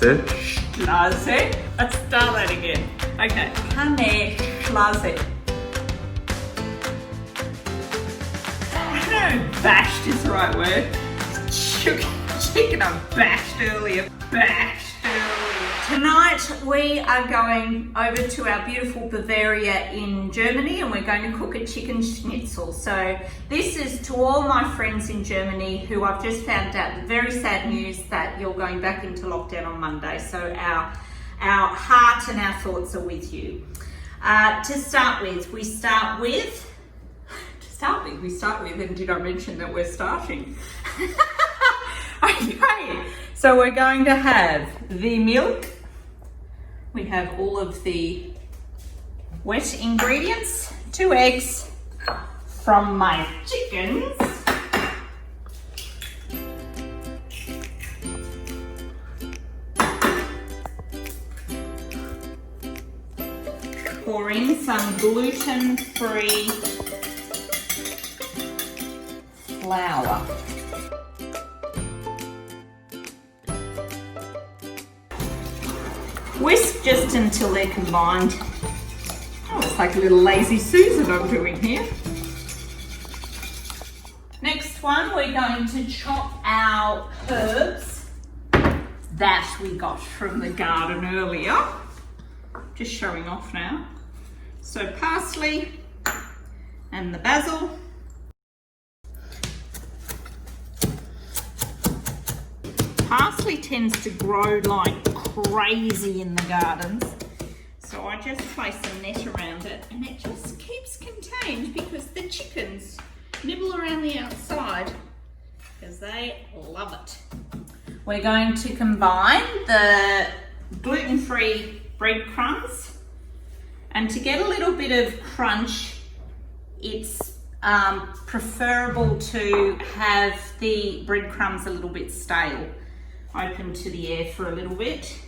Schnitzel. Schnitzel. Let's start that again. Okay. Schnitzel. I don't know, bashed is the right word. Chicken I bashed earlier. Tonight we are going over to our beautiful Bavaria in Germany and we're going to cook a chicken schnitzel. So this is to all my friends in Germany who I've just found out the very sad news that you're going back into lockdown on Monday. So our heart and our thoughts are with you. To start with, and did I mention that we're starting? Okay, so we're going to have the milk. We have all of the wet ingredients, 2 eggs from my chickens. Pour in some gluten-free flour. Whisk just until they're combined. Oh, it's like a little lazy Susan I'm doing here. Next one, we're going to chop our herbs that we got from the garden earlier. Just showing off now. So parsley and the basil. Parsley tends to grow like crazy in the gardens, so I just place a net around it and it just keeps contained because the chickens nibble around the outside because they love it. We're going to combine the gluten-free breadcrumbs, and to get a little bit of crunch it's preferable to have the breadcrumbs a little bit stale, open to the air for a little bit.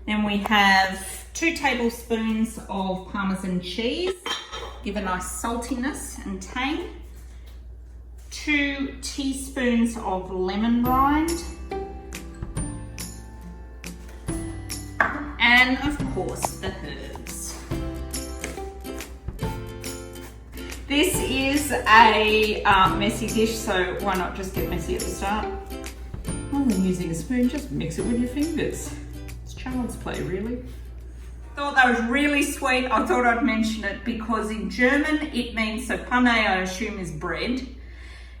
Then we have 2 tablespoons of parmesan cheese, give a nice saltiness and tang. 2 teaspoons of lemon rind. And of course the herbs. This is a messy dish, so why not just get messy at the start? Rather than using a spoon, just mix it with your fingers. It's child's play, really. Thought that was really sweet. I thought I'd mention it because in German it means, so pane I assume is bread.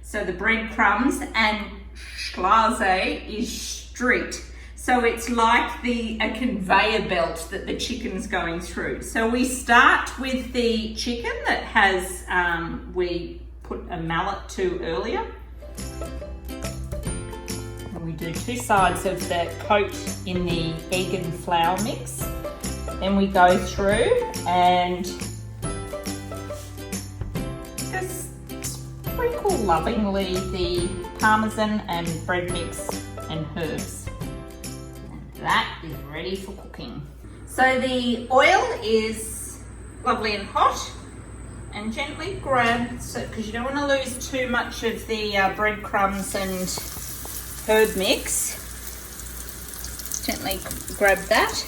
So the breadcrumbs, and Straße is street. So it's like a conveyor belt that the chicken's going through. So we start with the chicken that has, we put a mallet to earlier. We do 2 sides of the coat in the egg and flour mix. Then we go through and just sprinkle lovingly the parmesan and bread mix and herbs. And that is ready for cooking. So the oil is lovely and hot, and gently grab, so because you don't want to lose too much of the breadcrumbs and herb mix. Gently grab that.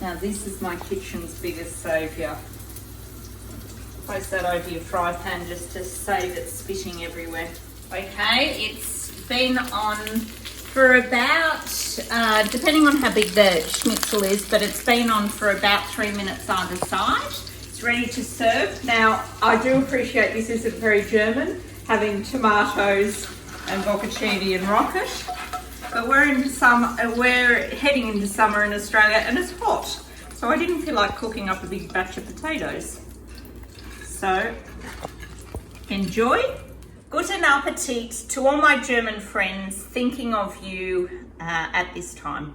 Now this is my kitchen's biggest saviour. Place that over your fry pan just to save it spitting everywhere. Okay, it's been on for about, depending on how big the schnitzel is, but it's been on for about 3 minutes either side. It's ready to serve. Now, I do appreciate this isn't very German, having tomatoes and bocconcini and rocket, but we're heading into summer in Australia and it's hot, so I didn't feel like cooking up a big batch of potatoes. So enjoy. Guten Appetit to all my German friends, thinking of you at this time.